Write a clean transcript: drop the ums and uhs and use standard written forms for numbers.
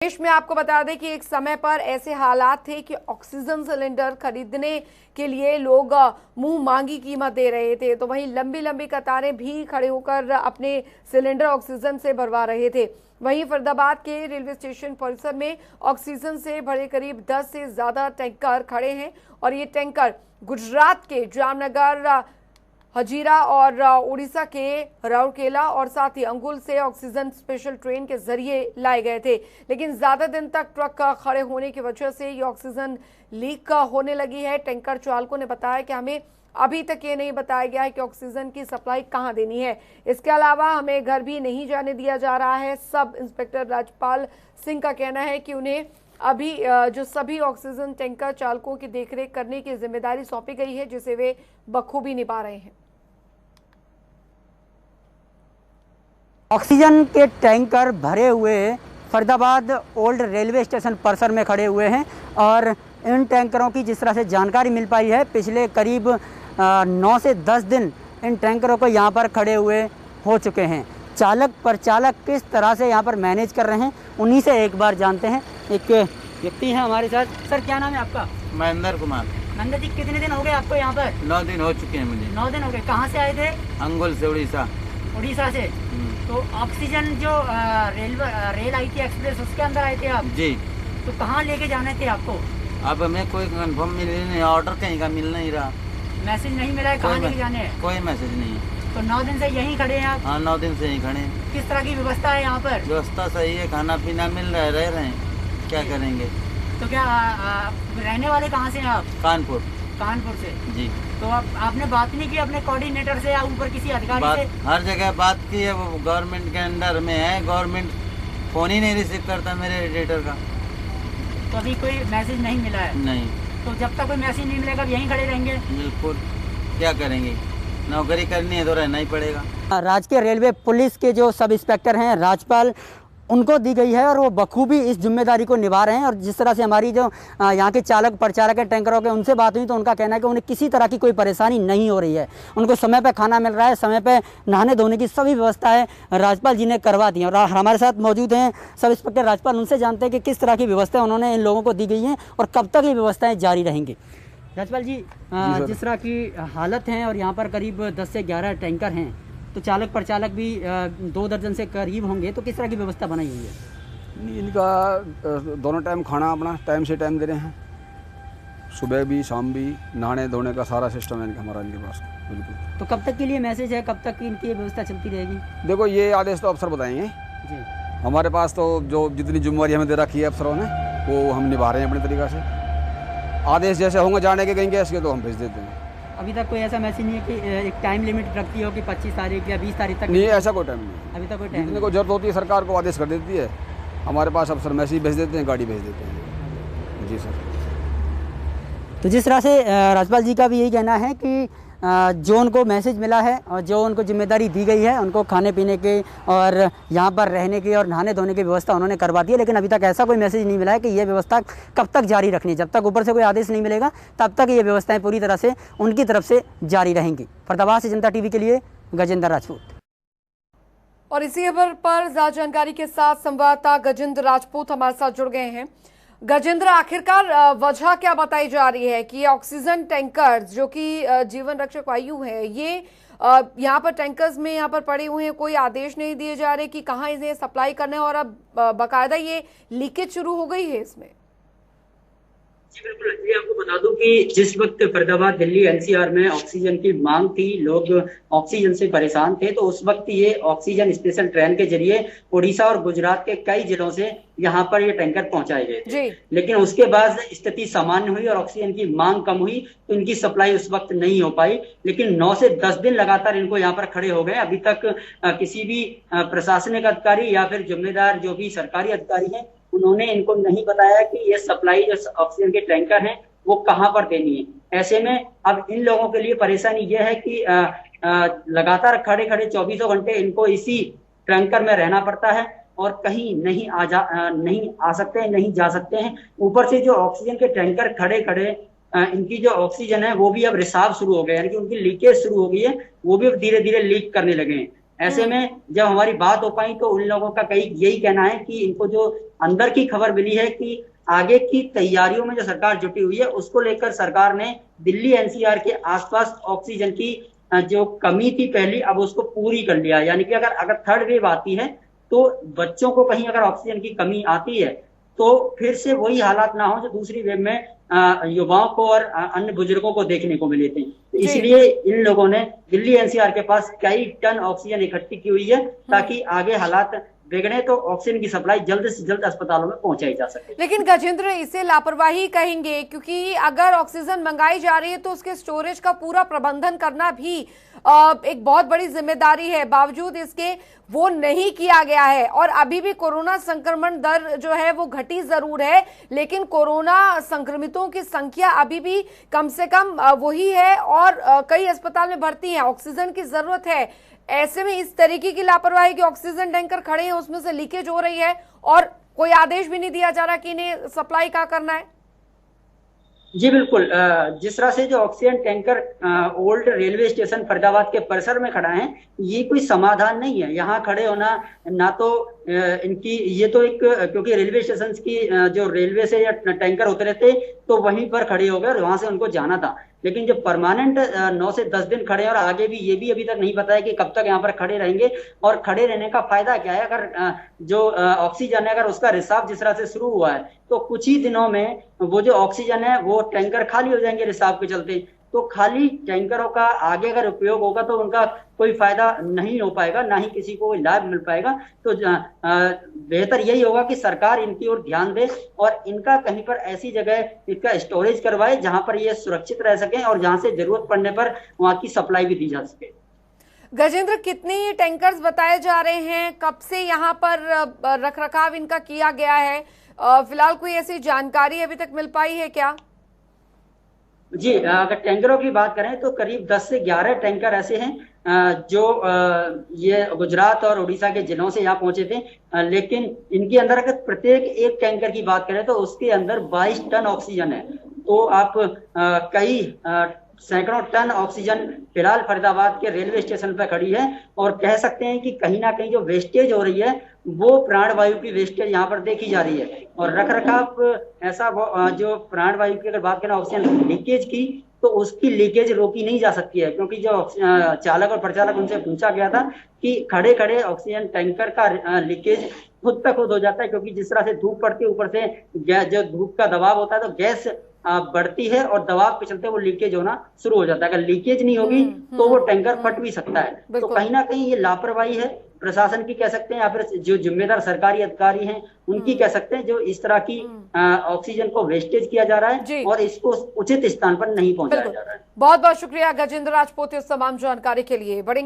देश में आपको बता दें कि एक समय पर ऐसे हालात थे कि ऑक्सीजन सिलेंडर खरीदने के लिए लोग मुंह मांगी कीमत दे रहे थे, तो वहीं लंबी लंबी कतारें भी खड़े होकर अपने सिलेंडर ऑक्सीजन से भरवा रहे थे। वहीं फरीदाबाद के रेलवे स्टेशन परिसर में ऑक्सीजन से भरे करीब 10 से ज्यादा टैंकर खड़े हैं और ये टैंकर गुजरात के जामनगर, हजीरा और उड़ीसा के राउरकेला और साथ ही अंगुल से ऑक्सीजन स्पेशल ट्रेन के जरिए लाए गए थे, लेकिन ज्यादा दिन तक ट्रक खड़े होने की वजह से ये ऑक्सीजन लीक होने लगी है। टैंकर चालकों ने बताया कि हमें अभी तक ये नहीं बताया गया है कि ऑक्सीजन की सप्लाई कहां देनी है। इसके अलावा हमें घर भी नहीं जाने दिया जा रहा है। सब इंस्पेक्टर राजपाल सिंह का कहना है कि उन्हें अभी जो सभी ऑक्सीजन टैंकर चालकों की देखरेख करने की जिम्मेदारी सौंपी गई है, जिसे वे बखूबी निभा रहे हैं। ऑक्सीजन के टैंकर भरे हुए फरीदाबाद ओल्ड रेलवे स्टेशन परिसर में खड़े हुए हैं और इन टैंकरों की जिस तरह से जानकारी मिल पाई है, पिछले करीब 9 से 10 दिन इन टैंकरों को यहाँ पर खड़े हुए हो चुके हैं। चालक परिचालक किस तरह से यहाँ पर मैनेज कर रहे हैं, उन्हीं से एक बार जानते हैं। एक व्यक्ति हैं हमारे साथ। सर, क्या नाम है आपका? महेंद्र कुमार। महेंद्र जी, कितने दिन हो गए आपको यहाँ पर? 9 दिन हो चुके हैं मुझे। 9 दिन हो गए। कहाँ से आए थे? अंगुल से, उड़ीसा। उड़ीसा से। तो ऑक्सीजन जो रेल आई थी एक्सप्रेस, उसके अंदर आए थे आप? जी। तो कहाँ लेके जाने थे आपको? अब हमें कोई कंफर्म मिल नहीं, ऑर्डर कहीं का मिल नहीं रहा। मैसेज नहीं मिला है कहाँ लेके जाने हैं? कोई मैसेज नहीं है। तो 9 दिन से यहीं खड़े हैं आप? हाँ, 9 दिन से यहीं खड़े हैं। किस तरह की व्यवस्था है यहाँ पर? व्यवस्था सही है, खाना पीना मिल रहा है, रह रहे हैं, क्या करेंगे। तो क्या रहने वाले कहाँ से हैं आप? कानपुर। कानपुर से। जी। तो आपने बात नहीं की अपने कोऑर्डिनेटर से या ऊपर किसी अधिकारी से? हर जगह बात की है, वो गवर्नमेंट के अंडर में है। गवर्नमेंट फोन ही नहीं रिसीव करता मेरे एडिटर का। तो अभी कोई मैसेज नहीं मिला है? नहीं। तो जब तक कोई मैसेज नहीं मिलेगा यहीं खड़े रहेंगे? बिल्कुल, क्या करेंगे, नौकरी करनी है तो रहना ही पड़ेगा। राजकीय रेलवे पुलिस के जो सब इंस्पेक्टर हैं राजपाल, उनको दी गई है और वो बखूबी इस जिम्मेदारी को निभा रहे हैं। और जिस तरह से हमारी जो यहाँ के चालक परिचालक हैं टैंकरों के, उनसे बात हुई तो उनका कहना है कि उन्हें किसी तरह की कोई परेशानी नहीं हो रही है। उनको समय पे खाना मिल रहा है, समय पे नहाने धोने की सभी व्यवस्थाएं राजपाल जी ने करवा दी हैं। और हमारे साथ मौजूद हैं सब इंस्पेक्टर राजपाल, उनसे जानते हैं कि किस तरह की व्यवस्था उन्होंने इन लोगों को दी गई हैं और कब तक ये व्यवस्थाएँ जारी रहेंगी। राजपाल जी, जिस तरह की हालत है और यहाँ पर करीब 10 से 11 टैंकर हैं, तो चालक परिचालक भी 2 दर्जन से करीब होंगे, तो किस तरह की व्यवस्था बनाई हुई है? इनका दोनों टाइम खाना अपना टाइम से टाइम दे रहे हैं, सुबह भी शाम भी, नहाने धोने का सारा सिस्टम है इनका, हमारा इनके पास। बिल्कुल। तो कब तक के लिए मैसेज है, कब तक इनकी व्यवस्था चलती रहेगी? देखो, ये आदेश तो अफसर बताएंगे जी। हमारे पास तो जो जितनी जिम्मेवारी हमें दे रखी है अफसरों ने, वो हम निभा रहे हैं अपने तरीक़ा से। आदेश जैसे होंगे जाने के कहीं गैस के, तो हम भेज देते हैं। अभी तक कोई ऐसा मैसेज नहीं है कि एक टाइम लिमिट रखती हो कि 25 तारीख या 20 तारीख तक? नहीं, ऐसा कोई टाइम नहीं। अभी तक कोई टाइम? जितने को जरूरत होती है सरकार को आदेश कर देती है, हमारे पास अफसर मैसेज भेज देते हैं, गाड़ी भेज देते हैं। जी सर। तो जिस तरह से राजपाल जी का भी यही कहना है कि जो उनको मैसेज मिला है और जो उनको जिम्मेदारी दी गई है, उनको खाने पीने की और यहाँ पर रहने की और नहाने धोने की व्यवस्था उन्होंने करवा दी है, लेकिन अभी तक ऐसा कोई मैसेज नहीं मिला है कि ये व्यवस्था कब तक जारी रखनी है। जब तक ऊपर से कोई आदेश नहीं मिलेगा तब तक ये व्यवस्थाएं पूरी तरह से उनकी तरफ से जारी रहेंगी। फरीदाबाद से जनता टीवी के लिए गजेंद्र राजपूत। और इसी खबर पर ज्यादा जानकारी के साथ संवाददाता गजेंद्र राजपूत हमारे साथ जुड़ गए हैं। गजेंद्र, आखिरकार वजह क्या बताई जा रही है कि ऑक्सीजन टैंकर्स जो कि जीवन रक्षक वायु है, ये यहाँ पर टैंकर्स में यहाँ पर पड़े हुए हैं, कोई आदेश नहीं दिए जा रहे कि कहाँ इन्हें सप्लाई करना है और अब बाकायदा ये लीकेज शुरू हो गई है इसमें? जी बिल्कुल। जी, आपको बता दूं कि जिस वक्त फरीदाबाद, दिल्ली एनसीआर में ऑक्सीजन की मांग थी, लोग ऑक्सीजन से परेशान थे, तो उस वक्त ये ऑक्सीजन स्पेशल ट्रेन के जरिए उड़ीसा और गुजरात के कई जिलों से यहाँ पर ये टैंकर पहुंचाए गए थे। लेकिन उसके बाद स्थिति सामान्य हुई और ऑक्सीजन की मांग कम हुई, तो इनकी सप्लाई उस वक्त नहीं हो पाई। लेकिन 9 से 10 दिन लगातार इनको यहाँ पर खड़े हो गए। अभी तक किसी भी प्रशासनिक अधिकारी या फिर जिम्मेदार जो भी सरकारी अधिकारी है, उन्होंने इनको नहीं बताया कि ये सप्लाई जो ऑक्सीजन के टैंकर हैं वो कहां पर देनी है। ऐसे में अब इन लोगों के लिए परेशानी यह है कि लगातार खड़े खड़े 24 घंटे इनको इसी टैंकर में रहना पड़ता है और कहीं नहीं आ सकते हैं, नहीं जा सकते हैं। ऊपर से जो ऑक्सीजन के टैंकर खड़े खड़े इनकी जो ऑक्सीजन है वो भी अब रिसाव शुरू हो गया, यानी कि उनकी लीकेज शुरू हो गई है, वो भी अब धीरे धीरे लीक करने लगे हैं। ऐसे में जब हमारी बात हो पाई तो उन लोगों का कई यही कहना है कि इनको जो अंदर की खबर मिली है कि आगे की तैयारियों में जो सरकार जुटी हुई है उसको लेकर सरकार ने दिल्ली एनसीआर के आसपास ऑक्सीजन की जो कमी थी पहली, अब उसको पूरी कर लिया। यानी कि अगर थर्ड वेव आती है तो बच्चों को कहीं अगर ऑक्सीजन की कमी आती है तो फिर से वही हालात ना हो जो दूसरी वेव में युवाओं को और अन्य बुजुर्गों को देखने को मिले थे। तो इसलिए इन लोगों ने दिल्ली एनसीआर के पास कई टन ऑक्सीजन इकट्ठी की हुई है ताकि आगे हालात बिगड़े तो ऑक्सीजन की सप्लाई जल्द से जल्द अस्पतालों में पहुंचाई जा सके। लेकिन गजेंद्र, इसे लापरवाही कहेंगे, क्योंकि अगर ऑक्सीजन मंगाई जा रही है तो उसके स्टोरेज का पूरा प्रबंधन करना भी एक बहुत बड़ी जिम्मेदारी है। बावजूद इसके वो नहीं किया गया है और अभी भी कोरोना संक्रमण दर जो है वो घटी जरूर है, लेकिन कोरोना संक्रमितों की संख्या अभी भी कम से कम वही है और कई अस्पताल में भर्ती हैं, ऑक्सीजन की जरूरत है। ऐसे में इस तरीके की लापरवाही कि ऑक्सीजन टैंकर खड़े हैं उसमें से लीकेज हो रही है और कोई आदेश भी नहीं दिया जा रहा कि इन्हें सप्लाई क्या करना है। जी बिल्कुल, जिस तरह से जो oxygen tanker old railway station Faridabad के परिसर में खड़ा है, ये कोई समाधान नहीं है। यहाँ खड़े होना ना तो इनकी ये तो एक, क्योंकि रेलवे स्टेशन की जो रेलवे से या टैंकर होते रहते तो वहीं पर खड़े हो गए और वहां से उनको जाना था, लेकिन जो परमानेंट 9 से 10 दिन खड़े हैं और आगे भी ये भी अभी तक नहीं पता है कि कब तक यहाँ पर खड़े रहेंगे और खड़े रहने का फायदा क्या है। अगर जो ऑक्सीजन है अगर उसका रिसाव जिस तरह से शुरू हुआ है तो कुछ ही दिनों में वो जो ऑक्सीजन है वो टैंकर खाली हो जाएंगे रिसाव के चलते। तो खाली टैंकरों का आगे अगर उपयोग होगा तो उनका कोई फायदा नहीं हो पाएगा, ना ही किसी को कोई लाभ मिल पाएगा। तो बेहतर यही होगा कि सरकार इनकी ओर ध्यान दे और इनका कहीं पर ऐसी जगह इसका स्टोरेज करवाए जहां पर ये सुरक्षित रह सके और जहां से जरूरत पड़ने पर वहां की सप्लाई भी दी जा सके। गजेंद्र, कितने टैंकर्स बताए जा रहे हैं, कब से यहाँ पर रखरखाव इनका किया गया है? फिलहाल कोई ऐसी जानकारी अभी तक मिल पाई है क्या? जी, अगर टैंकरों की बात करें तो करीब 10 से 11 टैंकर ऐसे हैं जो ये गुजरात और उड़ीसा के जिलों से यहाँ पहुंचे थे, लेकिन इनके अंदर अगर प्रत्येक एक टैंकर की बात करें तो उसके अंदर 22 टन ऑक्सीजन है। तो आप कई सैकड़ों टन ऑक्सीजन फिलहाल फरीदाबाद के रेलवे स्टेशन पर खड़ी है और कह सकते हैं कि कहीं ना कहीं जो वेस्टेज हो रही है वो प्राणवायु की वेस्टेज यहाँ पर देखी जा रही है। और रखरखाव ऐसा जो प्राणवायु की अगर बात करें ऑक्सीजन लीकेज की तो उसकी लीकेज रोकी नहीं जा सकती है, क्योंकि जो चालक और परिचालक उनसे पूछा गया था कि खड़े खड़े ऑक्सीजन टैंकर का लीकेज खुद पे खुद हो जाता है, क्योंकि जिस तरह से धूप पड़ती है ऊपर से जो धूप का दबाव होता है तो गैस बढ़ती है और दबाव के चलते वो लीकेज होना शुरू हो जाता है। अगर लीकेज नहीं होगी तो वो टैंकर फट भी सकता है। तो कहीं ना कहीं ये लापरवाही है प्रशासन की कह सकते हैं या फिर जो जिम्मेदार सरकारी अधिकारी हैं उनकी कह सकते हैं, जो इस तरह की ऑक्सीजन को वेस्टेज किया जा रहा है और इसको उचित स्थान पर नहीं पहुंचाया जा रहा है। बहुत बहुत शुक्रिया गजेंद्र राजपूत इस तमाम जानकारी के लिए। बड़ी